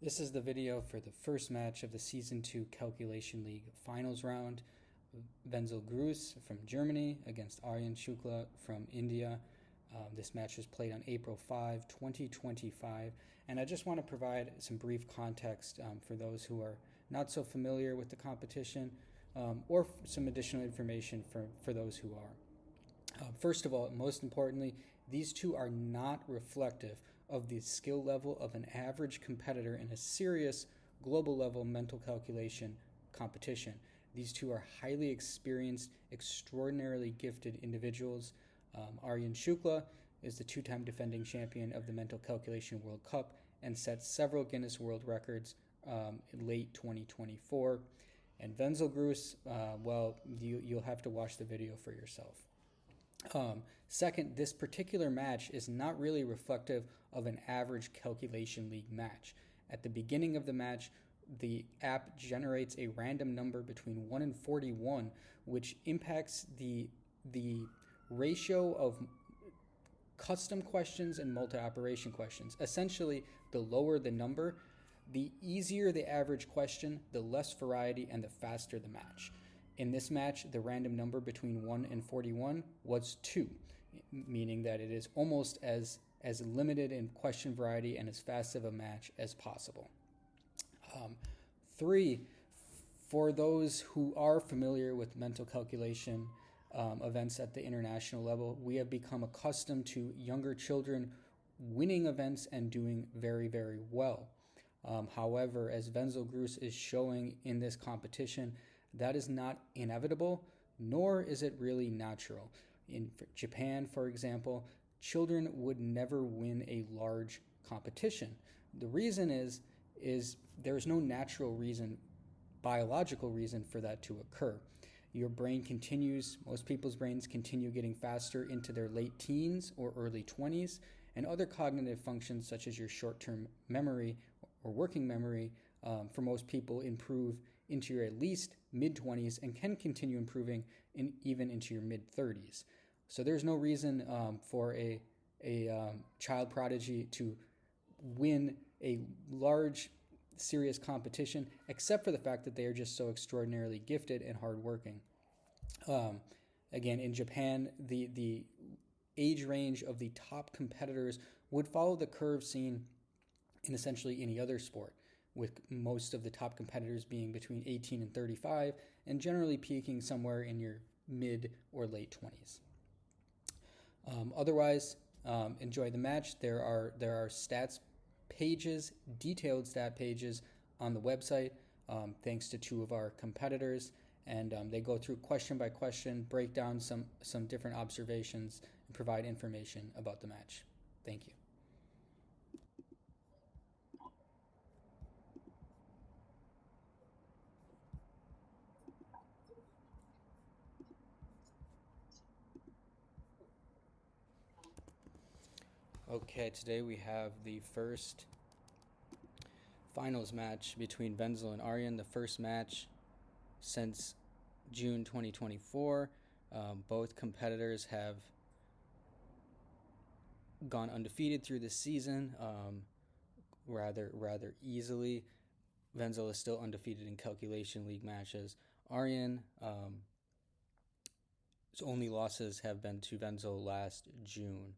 This is the video for the first match of the Season 2 Calculation League Finals round. Wenzel Grüß from Germany against Aaryan Shukla from India. This match was played on April 5, 2025. And I just want to provide some brief context for those who are not so familiar with the competition, or some additional information for those who are. First of all, most importantly, these two are not reflective of the skill level of an average competitor in a serious global level mental calculation competition. These two are highly experienced, extraordinarily gifted individuals. Aaryan Shukla is the two-time defending champion of the Mental Calculation World Cup and set several Guinness World Records in late 2024. And Wenzel Grüß, you'll have to watch the video for yourself. Second, this particular match is not really reflective of an average calculation league match. At the beginning of the match, the app generates a random number between 1 and 41, which impacts the ratio of custom questions and multi-operation questions. Essentially, the lower the number, the easier the average question, the less variety, and the faster the match. In this match, the random number between 1 and 41 was 2, meaning that it is almost as limited in question variety and as fast of a match as possible. 3, for those who are familiar with mental calculation events at the international level, we have become accustomed to younger children winning events and doing very, very well. However, as Wenzel Grüß is showing in this competition, that is not inevitable, nor is it really natural. In Japan, for example, children would never win a large competition. The reason is there's no natural reason, biological reason for that to occur. Your brain continues, most people's brains continue getting faster into their late teens or early 20s, and other cognitive functions such as your short-term memory or working memory for most people improve into your at least mid-20s and can continue improving even into your mid-30s. So there's no reason for a child prodigy to win a large, serious competition, except for the fact that they are just so extraordinarily gifted and hardworking. Again, in Japan, the age range of the top competitors would follow the curve seen in essentially any other sport, with most of the top competitors being between 18 and 35 and generally peaking somewhere in your mid or late 20s. Otherwise, enjoy the match. There are stats pages, detailed stat pages on the website, thanks to two of our competitors, and they go through question by question, break down some different observations, and provide information about the match. Thank you. Okay, today we have the first finals match between Wenzel and Aaryan, the first match since June 2024. Both competitors have gone undefeated through this season, rather easily. Wenzel is still undefeated in calculation league matches. Aaryan, his only losses have been to Wenzel last June.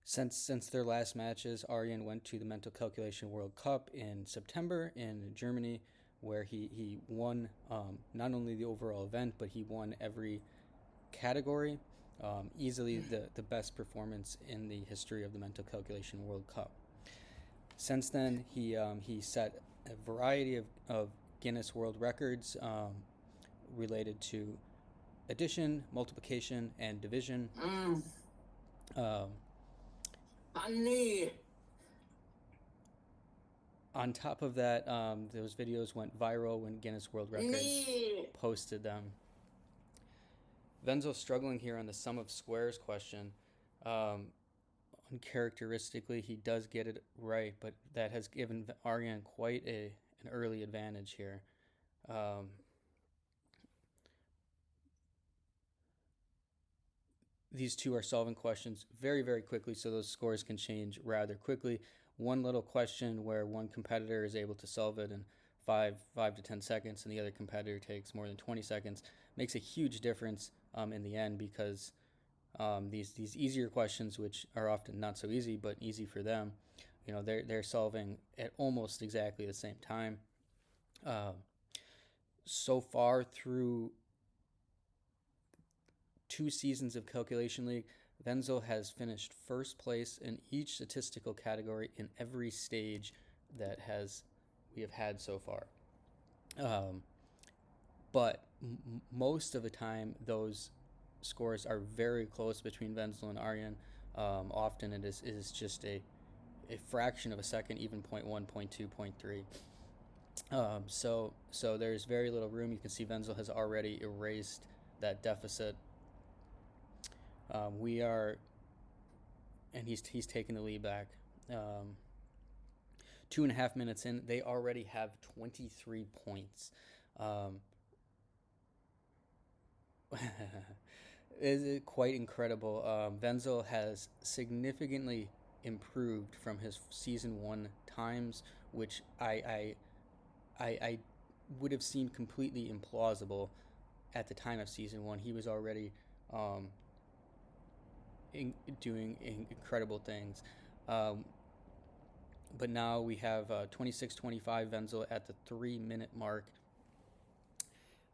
Since their last matches, Aaryan went to the Mental Calculation World Cup in September in Germany, where he won not only the overall event, but he won every category. Easily the best performance in the history of the Mental Calculation World Cup. Since then, he set a variety of Guinness World Records related to addition, multiplication, and division. On top of that, those videos went viral when Guinness World Records posted them. Wenzel's struggling here on the sum of squares question. Uncharacteristically, he does get it right, but that has given Aaryan quite an early advantage here. These two are solving questions very, very quickly, so those scores can change rather quickly. one little question where one competitor is able to solve it in 5 to 10 seconds, and the other competitor takes more than 20 seconds, makes a huge difference in the end, because these easier questions, which are often not so easy but easy for them, they're solving at almost exactly the same time. So far through 2 seasons of Calculation League, Wenzel has finished first place in each statistical category in every stage that we have had so far. But most of the time, those scores are very close between Wenzel and Aaryan. Often it is just a fraction of a second, even 0.1, 0.2, 0.3. So there's very little room. You can see Wenzel has already erased that deficit. And he's taken the lead back. 2.5 minutes in, they already have 23 points. It's quite incredible. Wenzel has significantly improved from his season 1 times, which I would have seemed completely implausible at the time of season 1. He was already doing incredible things. But now we have 26-25 Wenzel at the 3-minute mark.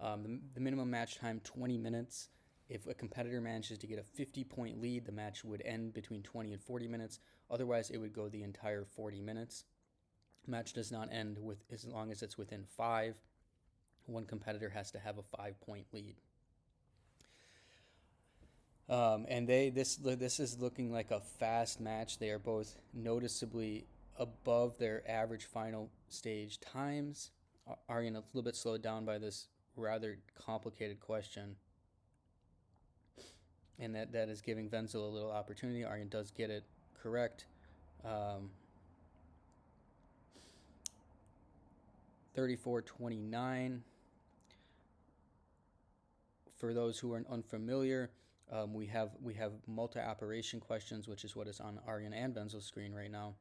The minimum match time, 20 minutes. If a competitor manages to get a 50-point lead, the match would end between 20 and 40 minutes. Otherwise, it would go the entire 40 minutes. The match does not end as long as it's within 5. One competitor has to have a 5-point lead. And this is looking like a fast match. They are both noticeably above their average final stage times. Aaryan a little bit slowed down by this rather complicated question, and that is giving Wenzel a little opportunity. Aaryan does get it correct. 34-29. For those who are unfamiliar, we have multi-operation questions, which is what is on Aaryan and Wenzel's screen right now,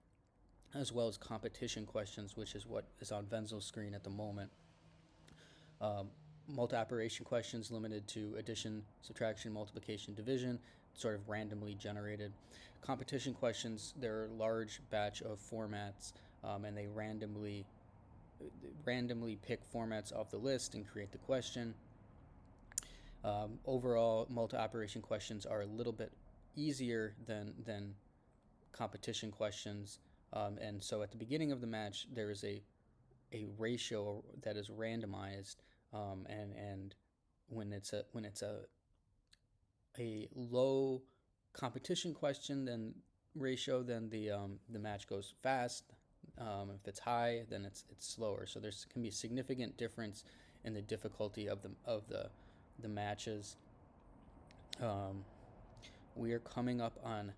as well as competition questions, which is what is on Wenzel's screen at the moment. Multi-operation questions limited to addition, subtraction, multiplication, division, sort of randomly generated. Competition questions, they're a large batch of formats, and they randomly pick formats off the list and create the question. Overall, multi-operation questions are a little bit easier than competition questions, and so at the beginning of the match, there is a ratio that is randomized, and when it's a low competition question, then the match goes fast. If it's high, then it's slower. So there can be a significant difference in the difficulty of the matches. We are coming up on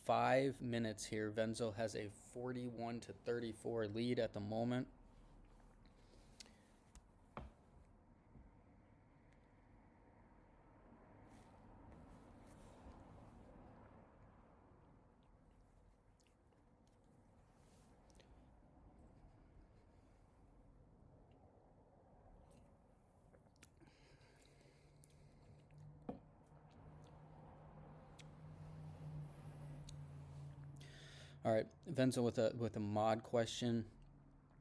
5 minutes here. Wenzel has a 41-34 lead at the moment. All right, Wenzel with a mod question,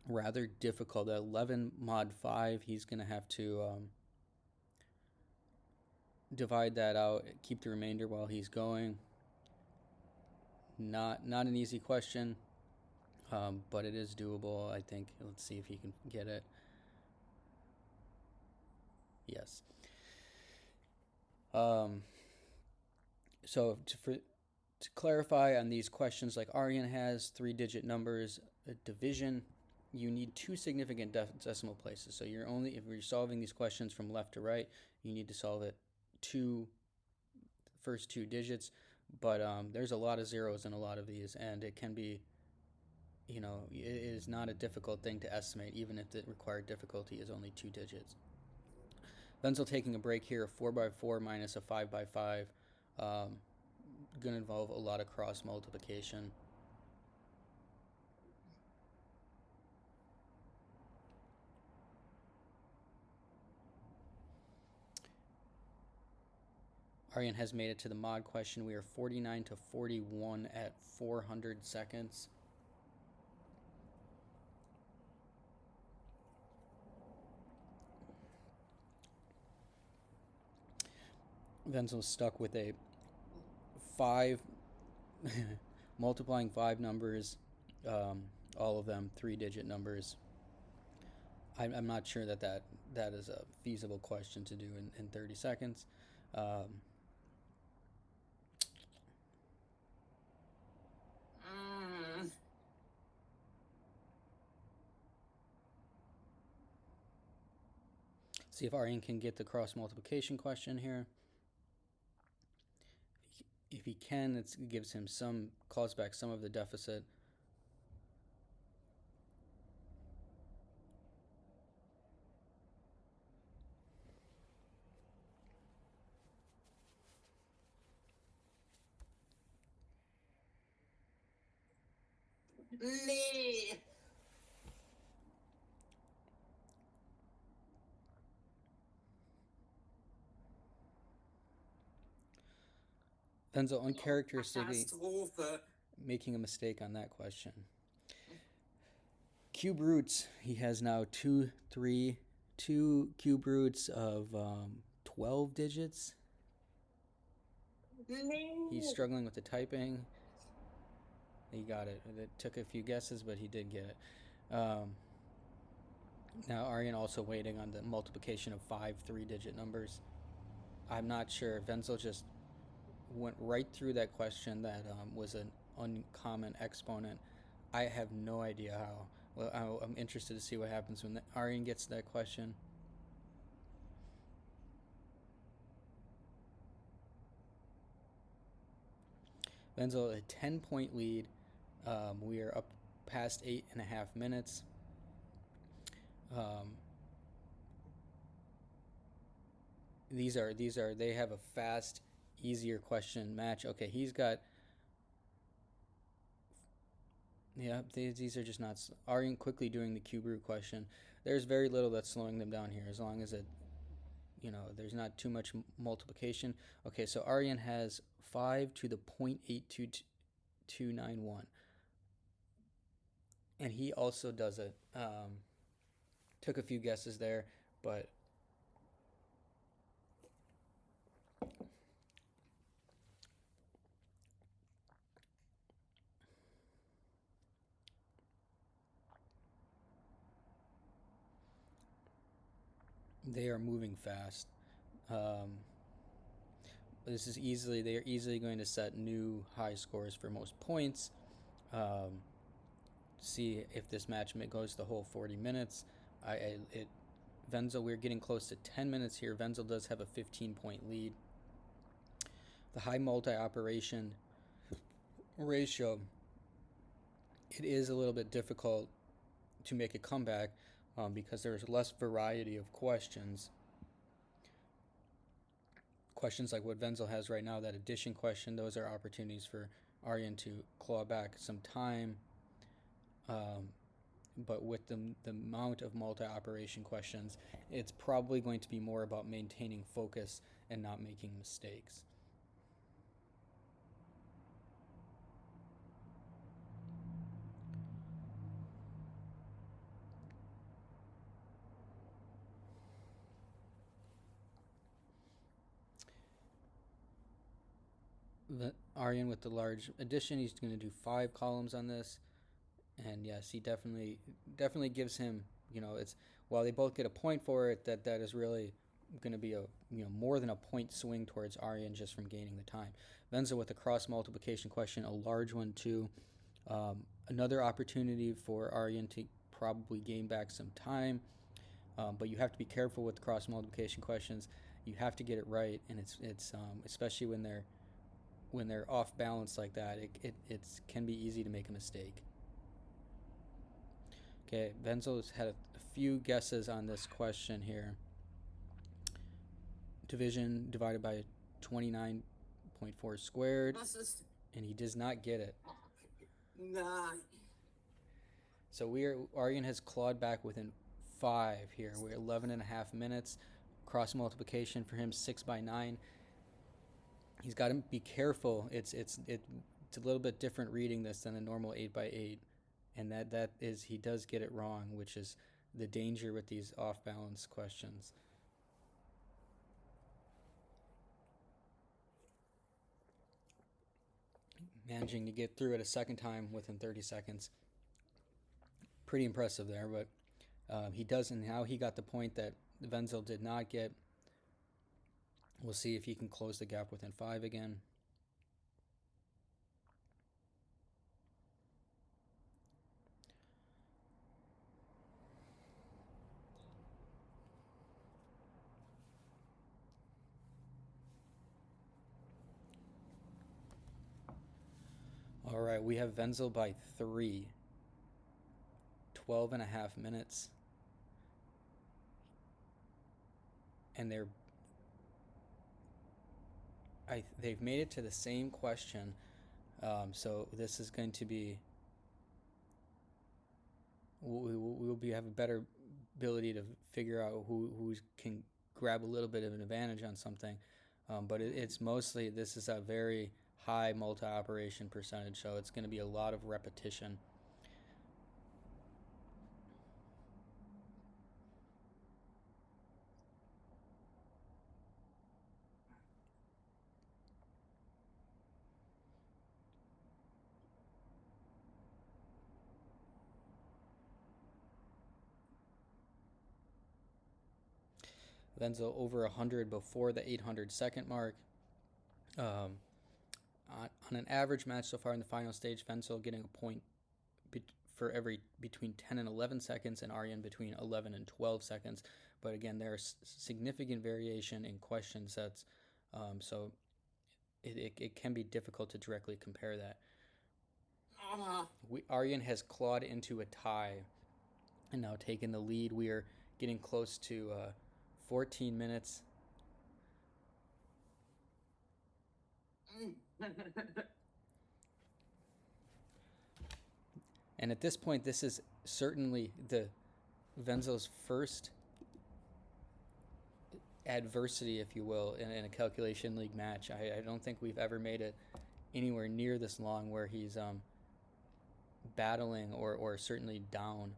rather difficult. 11 mod 5. He's gonna have to divide that out, keep the remainder while he's going. Not an easy question, but it is doable, I think. Let's see if he can get it. Yes. So to clarify on these questions, like Aaryan has 3-digit numbers, a division, you need 2 significant decimal places. So if you're solving these questions from left to right, you need to solve it first 2 digits. But there's a lot of zeros in a lot of these, and it can be, it is not a difficult thing to estimate, even if the required difficulty is only 2 digits. Wenzel taking a break here, a 4x4 minus a 5x5. Going to involve a lot of cross multiplication. Aaryan has made it to the mod question. We are 49 to 41 at 400 seconds. Wenzel's stuck with a 5, multiplying 5 numbers, all of them 3-digit numbers. I'm not sure that is a feasible question to do in 30 seconds. See if Aaryan can get the cross multiplication question here. If he can, it gives him calls back some of the deficit. Wenzel uncharacteristically making a mistake on that question. Cube roots. He has now two cube roots of 12 digits. He's struggling with the typing. He got it. It took a few guesses, but he did get it. Now Aaryan also waiting on the multiplication of 5 3-digit numbers. I'm not sure. Wenzel just went right through that question that was an uncommon exponent. I have no idea how. Well, I'm interested to see what happens when Aaryan gets to that question. Wenzel a 10-point lead. We are up past 8.5 minutes. They have a fast, easier question match. Okay, he's got. Yeah, these are just not. Aaryan quickly doing the cube root question. There's very little that's slowing them down here, as long as there's not too much multiplication. Okay, so Aaryan has 5 to the 0.82291. And he also does it. Took a few guesses there, but they are moving fast. They are easily going to set new high scores for most points. See if this match goes the whole 40 minutes. Wenzel, we're getting close to 10 minutes here. Wenzel does have a 15-point lead. The high multi-operation ratio, it is a little bit difficult to make a comeback because there's less variety of questions. Questions like what Wenzel has right now, that addition question, those are opportunities for Aaryan to claw back some time. But with the amount of multi-operation questions, it's probably going to be more about maintaining focus and not making mistakes. Aaryan with the large addition, he's going to do 5 columns on this. And yes, he definitely gives him, it's while they both get a point for it, that is really going to be a more than a point swing towards Aaryan just from gaining the time. Wenzel with the cross multiplication question, a large one too. Another opportunity for Aaryan to probably gain back some time, but you have to be careful with the cross multiplication questions. You have to get it right, and it's especially when they're off balance like that, it can be easy to make a mistake. Okay, Wenzel's had a few guesses on this question here. Division divided by 29.4 squared, and he does not get it. So Aaryan has clawed back within 5 here. We're 11.5 minutes. Cross multiplication for him 6 by 9. He's got to be careful. It's a little bit different reading this than a normal 8x8, and that is he does get it wrong, which is the danger with these off balance questions. Managing to get through it a second time within 30 seconds. Pretty impressive there, but he does, and now he got the point that Wenzel did not get. We'll see if he can close the gap within 5 again. All right, we have Wenzel by 3. 12 and a half minutes. And they've made it to the same question. So this is going to be, we'll have a better ability to figure out who can grab a little bit of an advantage on something. But it's mostly, this is a very high multi-operation percentage, so it's going to be a lot of repetition. Wenzel over 100 before the 800 second mark. On an average match so far in the final stage, Wenzel getting a point for every between 10 and 11 seconds, and Aaryan between 11 and 12 seconds. But again, there's significant variation in question sets, so it can be difficult to directly compare that. Aaryan has clawed into a tie and now taken the lead. We are getting close to 14 minutes. And at this point, this is certainly the Wenzel's first adversity, if you will, in a calculation league match. I don't think we've ever made it anywhere near this long where he's battling or certainly down.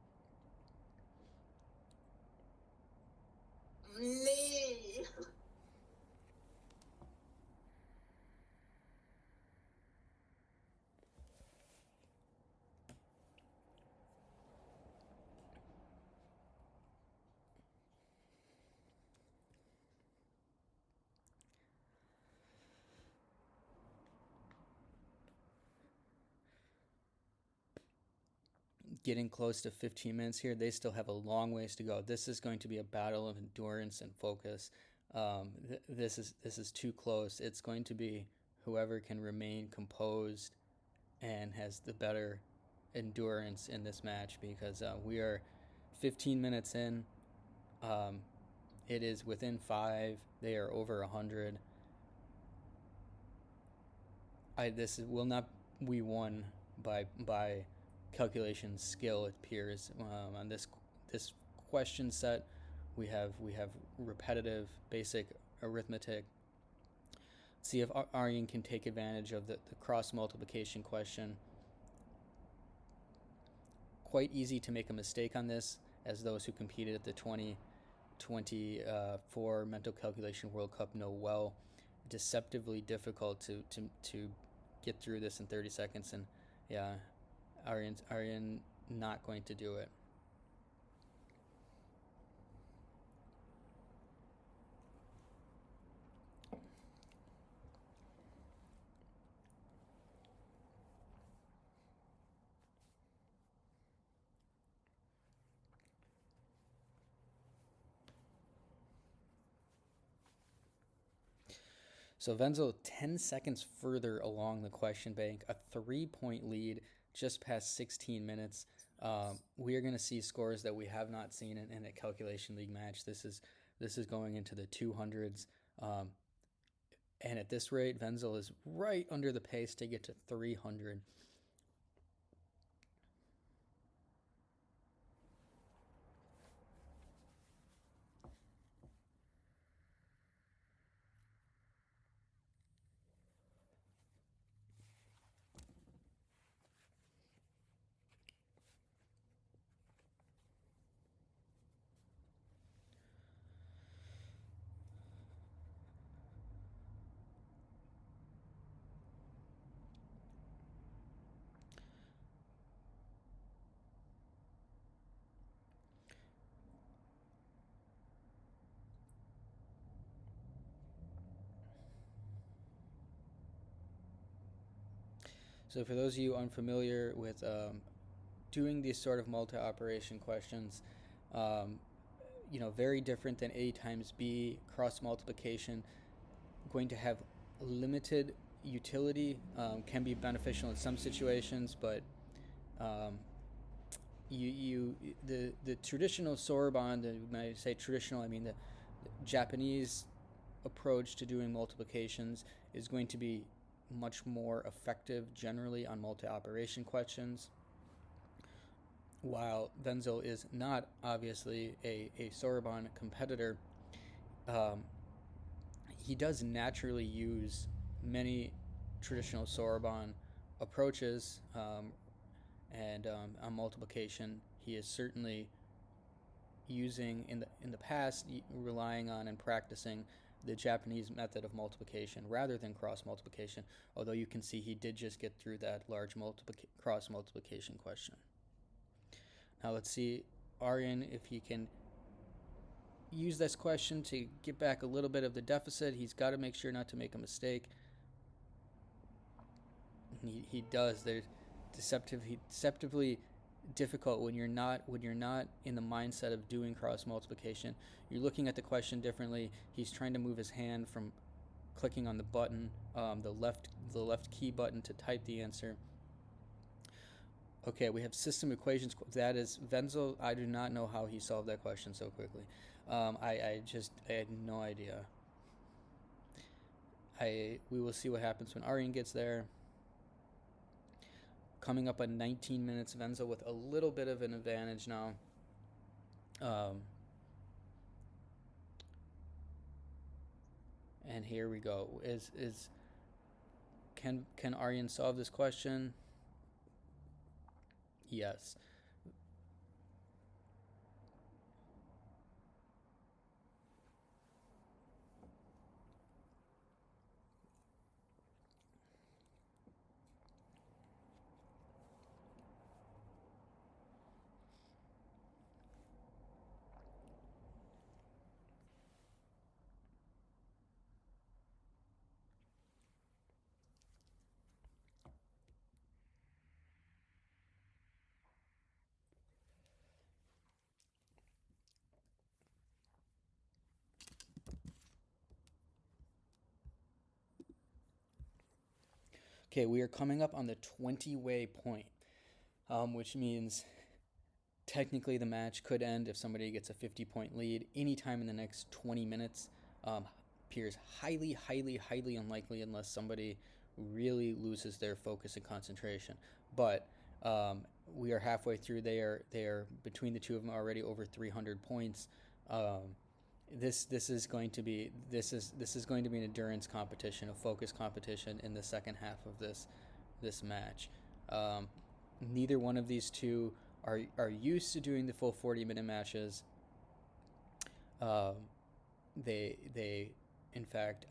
Getting close to 15 minutes here. They still have a long ways to go. This is going to be a battle of endurance and focus. This is too close. It's going to be whoever can remain composed and has the better endurance in this match, because we are 15 minutes in. It is within 5. They are over 100. This will not be won by calculation skill. It appears on this question set. We have repetitive basic arithmetic. Let's see if Aaryan can take advantage of the cross multiplication question. Quite easy to make a mistake on this, as those who competed at the 2024 Mental Calculation World Cup know well. Deceptively difficult to get through this in 30 seconds, and yeah, Aaryan not going to do it. So Wenzel 10 seconds further along the question bank, a 3-point lead just past 16 minutes. We are going to see scores that we have not seen in a calculation league match. This is going into the 200s. And at this rate, Wenzel is right under the pace to get to 300. So for those of you unfamiliar with doing these sort of multi-operation questions, um, very different than A times B, cross multiplication, going to have limited utility, can be beneficial in some situations, but um, the traditional Soroban, when I say traditional, I mean the Japanese approach to doing multiplications is going to be much more effective generally on multi-operation questions. While Wenzel is not obviously a Soroban competitor, um, he does naturally use many traditional Soroban approaches, and on multiplication, he is certainly using in the past, relying on and practicing the Japanese method of multiplication rather than cross multiplication. Although you can see he did just get through that large cross multiplication question. Now let's see Aaryan if he can use this question to get back a little bit of the deficit. He's got to make sure not to make a mistake. He does. There's deceptively difficult when you're not in the mindset of doing cross multiplication. You're looking at the question differently. He's trying to move his hand from clicking on the button, the left key button to type the answer. Okay, we have system equations. That is Wenzel. I do not know how he solved that question so quickly. I had no idea. We will see what happens when Aaryan gets there. Coming up on 19 minutes, Wenzel with a little bit of an advantage now. And here we go. Can Aaryan solve this question? Yes. Okay, we are coming up on the 20-way point, which means technically the match could end if somebody gets a 50-point lead anytime in the next 20 minutes. Appears highly, highly, highly unlikely unless somebody really loses their focus and concentration. But we are halfway through. They are between the two of them already over 300 points. This is going to be an endurance competition, a focus competition in the second half of this match. Neither one of these two are used to doing the full 40-minute matches. They in fact,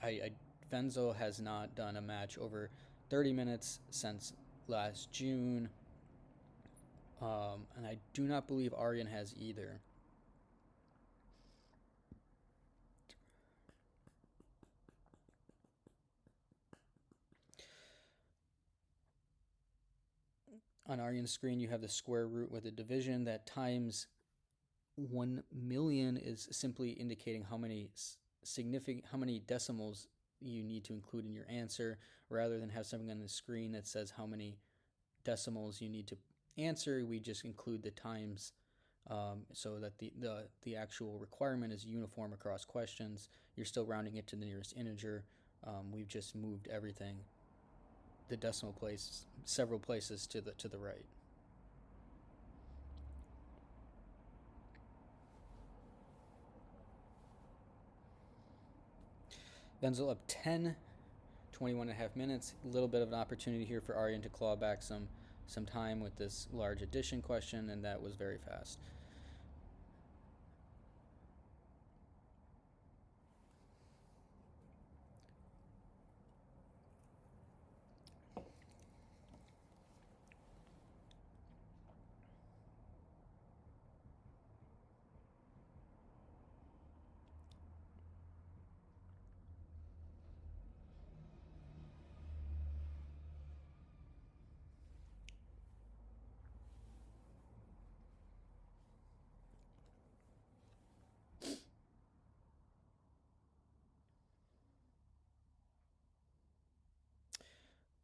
Wenzel has not done a match over 30 minutes since last June, and I do not believe Aaryan has either. On Aaryan's screen, you have the square root with a division that times 1 million is simply indicating how many decimals you need to include in your answer, rather than have something on the screen that says how many decimals you need to answer. We just include the times, so that the actual requirement is uniform across questions. You're still rounding it to the nearest integer. We've just moved everything, the decimal place, several places to the right. Wenzel up 10, 21.5 minutes. A little bit of an opportunity here for Aaryan to claw back some time with this large addition question, and that was very fast.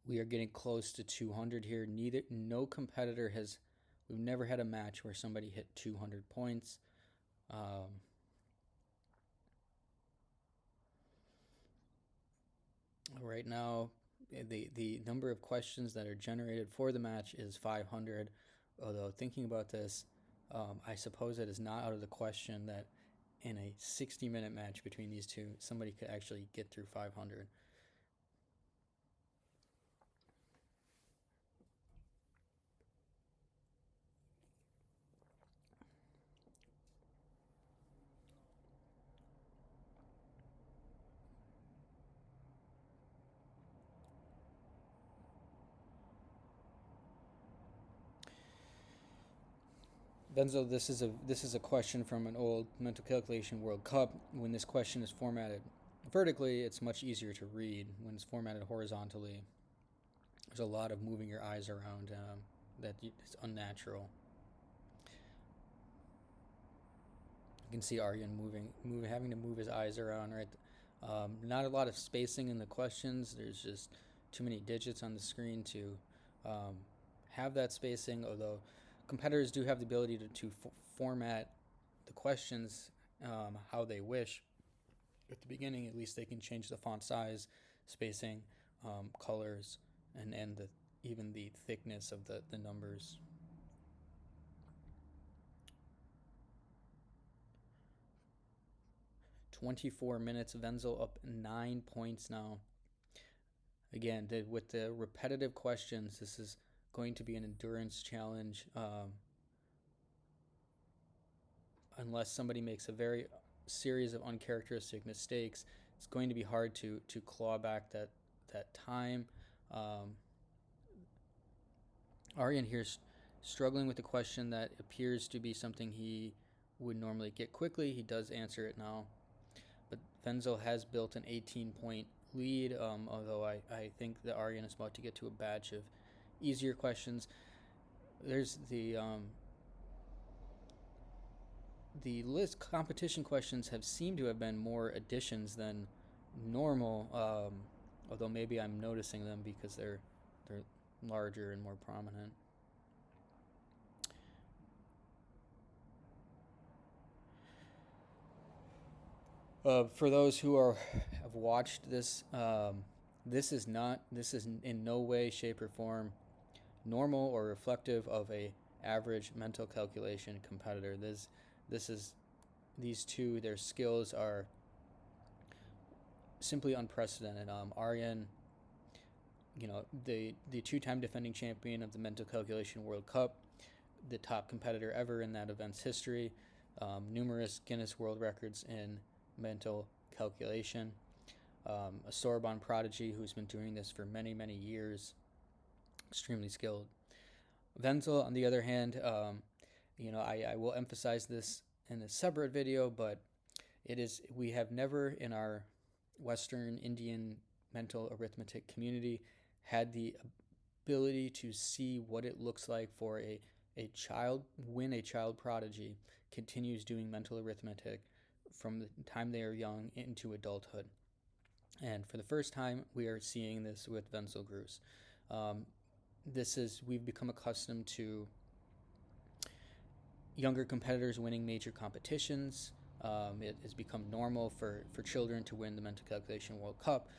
We are getting close to 200 here. No competitor has. We've never had a match where somebody hit 200 points. Right now, the number of questions that are generated for the match is 500. Although thinking about this, I suppose it is not out of the question that in a 60-minute match between these two, somebody could actually get through 500. Wenzel, this is a question from an old mental calculation World Cup. When this question is formatted vertically, it's much easier to read. When it's formatted horizontally, there's a lot of moving your eyes around that it's unnatural. You can see Aaryan having to move his eyes around. Right, not a lot of spacing in the questions. There's just too many digits on the screen to have that spacing. Although competitors do have the ability to format the questions how they wish. At the beginning, at least, they can change the font size, spacing, colors, and even the thickness of the numbers. "24 minutes. Wenzel up 9 points now. Again, with the repetitive questions, this is going to be an endurance challenge. Unless somebody makes a very series of uncharacteristic mistakes, it's going to be hard to claw back that time. Aaryan here's struggling with a question that appears to be something he would normally get quickly. He does answer it now. But Wenzel has built an 18-point lead, although I think that Aaryan is about to get to a batch of easier questions. There's the list competition questions have seemed to have been more additions than normal, although maybe I'm noticing them because they're larger and more prominent. For those who have watched this, this is in no way, shape, or form normal or reflective of a average mental calculation competitor. These two, their skills are simply unprecedented. Aaryan, the two-time defending champion of the mental calculation World Cup, the top competitor ever in that event's history, numerous Guinness World Records in mental calculation, a Sorbonne prodigy who's been doing this for many, many years, extremely skilled. Wenzel, on the other hand, I will emphasize this in a separate video, but we have never in our Western Indian mental arithmetic community had the ability to see what it looks like for a child prodigy continues doing mental arithmetic from the time they are young into adulthood. And for the first time, we are seeing this with Wenzel Grüß. We've become accustomed to younger competitors winning major competitions. It has become normal for children to win the Mental Calculation World Cup.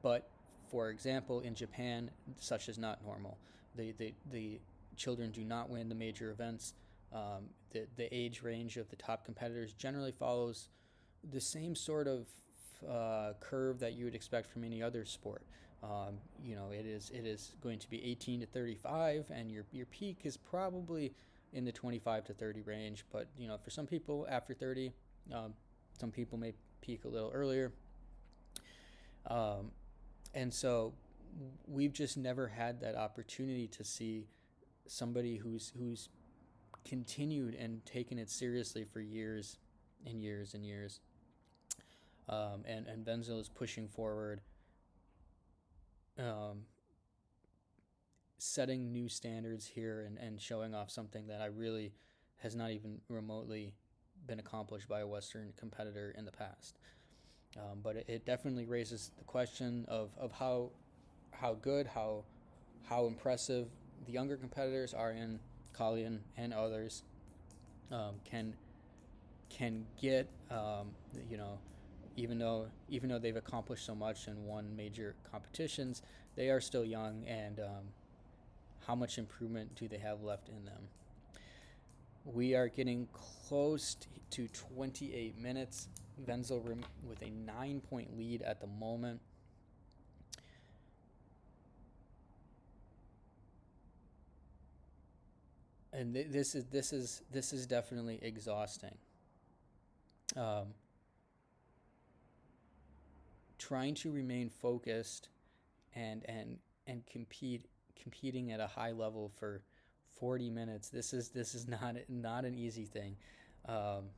But, for example, in Japan, such is not normal. The children do not win the major events. The age range of the top competitors generally follows the same sort of curve that you would expect from any other sport. It is going to be 18 to 35, and your peak is probably in the 25 to 30 range. But for some people after 30, some people may peak a little earlier. And so we've just never had that opportunity to see somebody who's continued and taken it seriously for years and years and years. And Wenzel is pushing forward, setting new standards here and showing off something that I really has not even remotely been accomplished by a Western competitor in the past. But it definitely raises the question of how good, how impressive the younger competitors, Aaryan, Kalyan, and others, can get. You know, even though they've accomplished so much and won major competitions, they are still young, and how much improvement do they have left in them? We are getting close to 28 minutes. Wenzel with a 9-point lead at the moment. And this is definitely exhausting. Um, Trying to remain focused and competing at a high level for 40 minutes. This is not an easy thing. Um,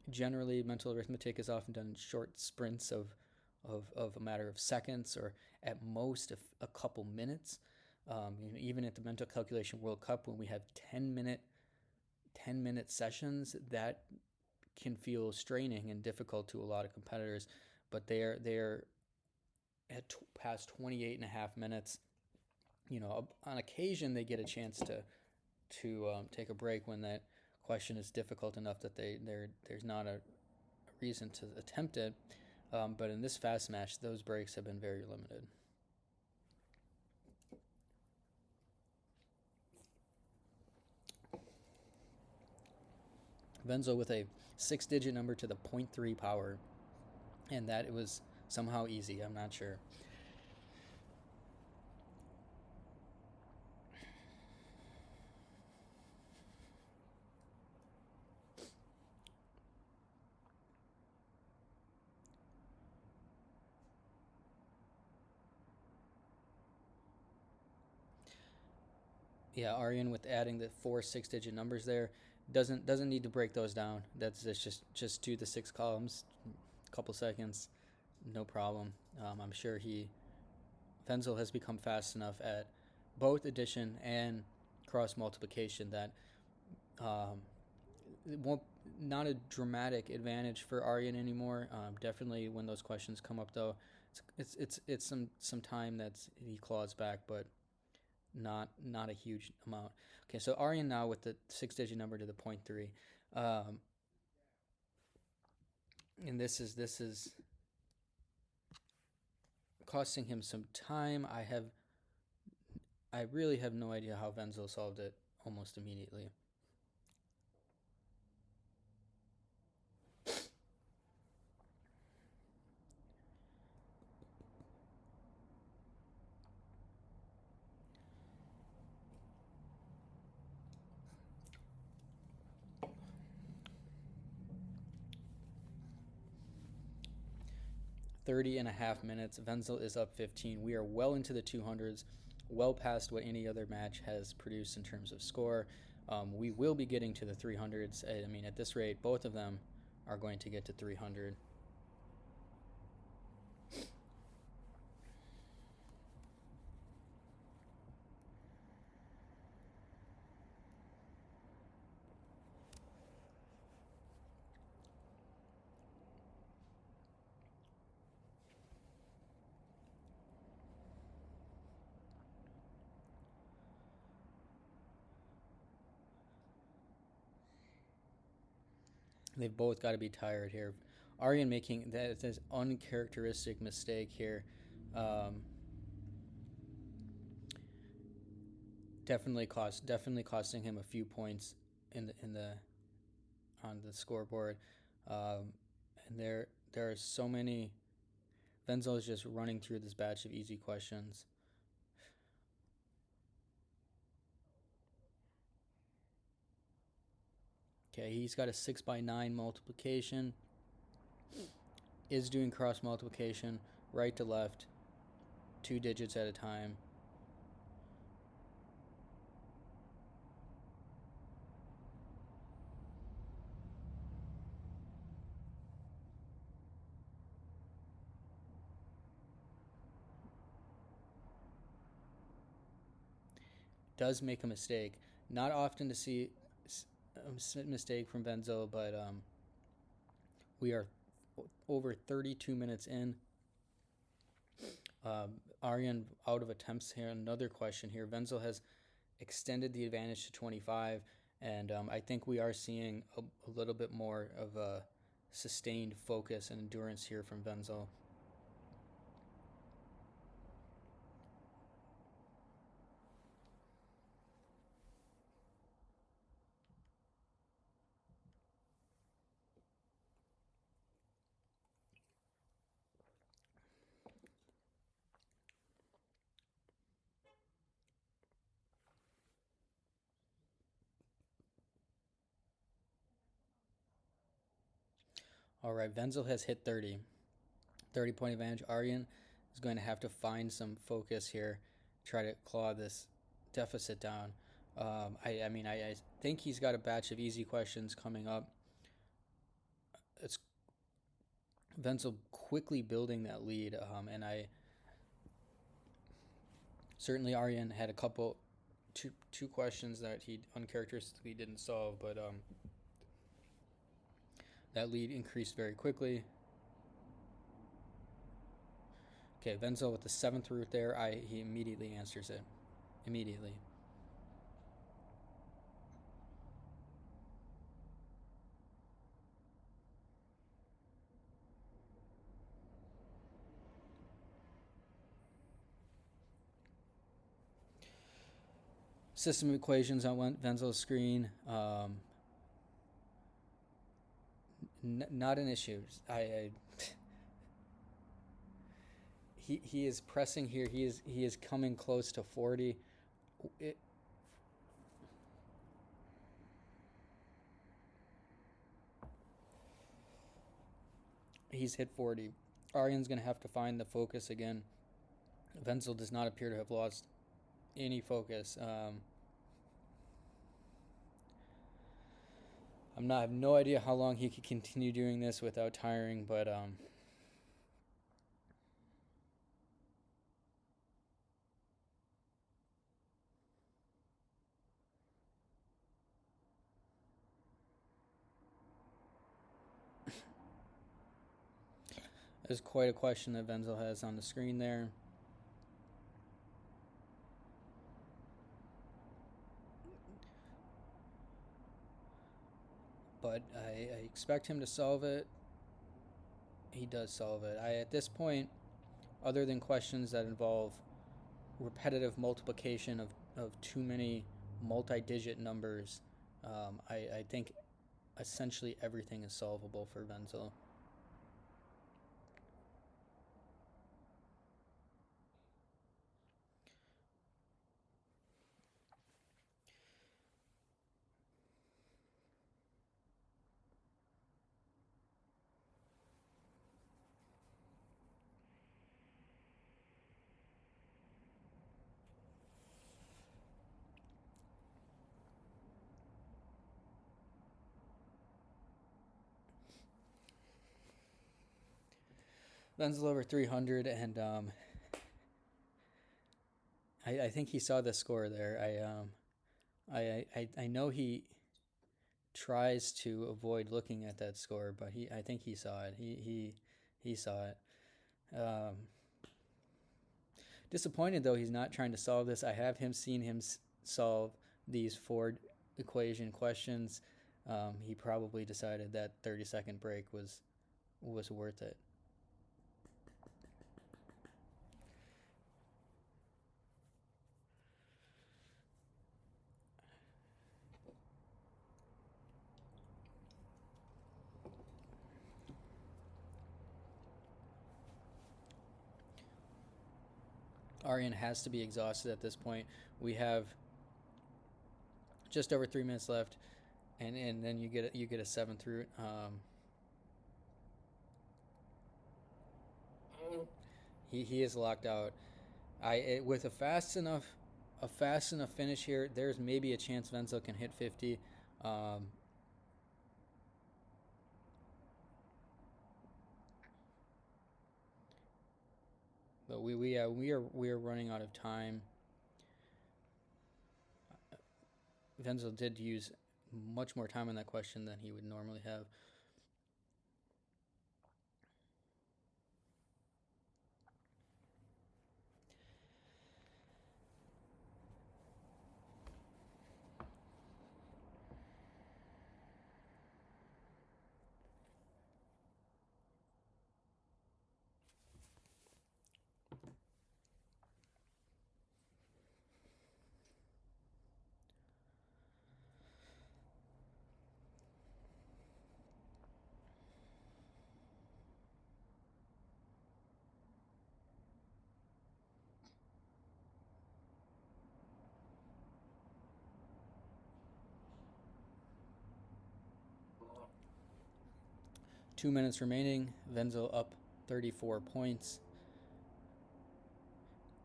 Generally, mental arithmetic is often done in short sprints of a matter of seconds, or at most a couple minutes. Even at the Mental Calculation World Cup, when we have 10-minute sessions, that can feel straining and difficult to a lot of competitors. But they're at past 28 and a half minutes. On occasion they get a chance to take a break when that question is difficult enough that there's not a reason to attempt it. But in this fast match, those breaks have been very limited. Wenzel with a 6-digit number to the 0.3 power, and that it was somehow easy. I'm not sure. Yeah, Aaryan with adding the 4 6-digit numbers there doesn't need to break those down. That's just do the 6 columns, a couple seconds, no problem. I'm sure Wenzel has become fast enough at both addition and cross multiplication that it won't not a dramatic advantage for Aaryan anymore. Definitely when those questions come up though, it's some time that's he claws back, but not a huge amount. Okay, so Aaryan now with the 6-digit number to the 0.3, and this is costing him some time. I really have no idea how Wenzel solved it almost immediately. Thirty and a half minutes. Wenzel is up 15. We are well into the 200s, well past what any other match has produced in terms of score. We will be getting to the 300s. I mean, at this rate, both of them are going to get to 300. They've both got to be tired here. Aaryan making that is uncharacteristic mistake here. Um, definitely costing him a few points in the on the scoreboard. And there are so many. Wenzel is just running through this batch of easy questions. Okay, he's got a 6 by 9 multiplication. Is doing cross multiplication, right to left, 2 digits at a time. Does make a mistake. Not often to see a mistake from Wenzel, but we are over 32 minutes in. Aaryan out of attempts here. Another question here. Wenzel has extended the advantage to 25, and I think we are seeing a little bit more of a sustained focus and endurance here from Wenzel. All right, Wenzel has hit 30. 30-point advantage. Aaryan is going to have to find some focus here, try to claw this deficit down. I think he's got a batch of easy questions coming up. It's Wenzel quickly building that lead, and I certainly Aaryan had two questions that he uncharacteristically didn't solve, but that lead increased very quickly. Okay, Wenzel with the 7th root there. He immediately answers it. Immediately. System equations on Wenzel's screen. Not an issue. He is pressing here. He is coming close to 40. He's hit 40. Aaryan's going to have to find the focus again. Wenzel does not appear to have lost any focus. I have no idea how long he could continue doing this without tiring, but there's quite a question that Wenzel has on the screen there. But I expect him to solve it. He does solve it. At this point, other than questions that involve repetitive multiplication of too many multi-digit numbers, I think essentially everything is solvable for Wenzel. Wenzel over 300, and I think he saw the score there. I know he tries to avoid looking at that score, but I think he saw it. He saw it. Disappointed though he's not trying to solve this. I have seen him solve these 4 equation questions. He probably decided that 30-second break was worth it. Aaryan has to be exhausted at this point. We have just over 3 minutes left, and then you get a 7th root. He is locked out. With a fast enough finish here, there's maybe a chance Wenzel can hit 50. But we are running out of time. Wenzel did use much more time on that question than he would normally have. 2 minutes remaining. Wenzel up 34 points.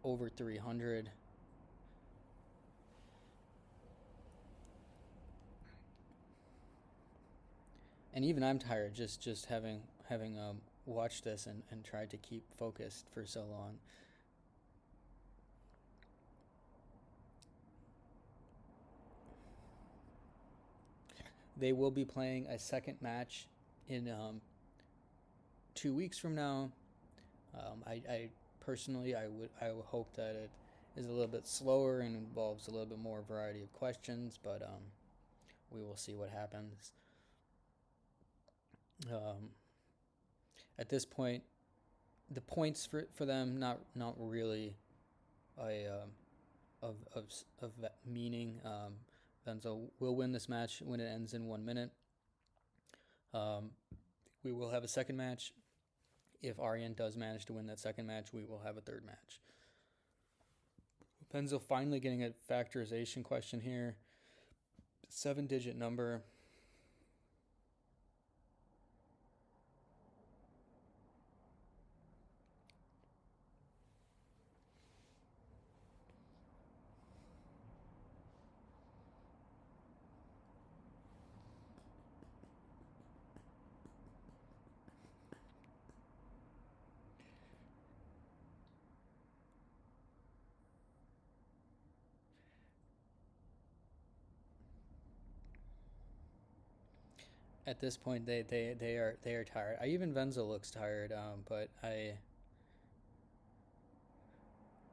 Over 300. And even I'm tired just having watched this and tried to keep focused for so long. They will be playing a second match in 2 weeks from now. I personally, I would hope that it is a little bit slower and involves a little bit more variety of questions, but we will see what happens. At this point, the points for them not really of meaning. Wenzel will win this match when it ends in 1 minute. We will have a second match. If Aaryan does manage to win that second match, we will have a third match. Wenzel finally getting a factorization question here. 7-digit number. At this point, they are tired. Even Wenzel looks tired, but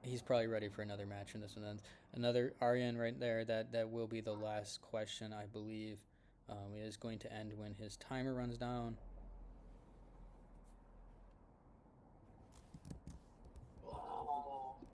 he's probably ready for another match when this one ends. Another Aaryan right there. That will be the last question, I believe. It is going to end when his timer runs down.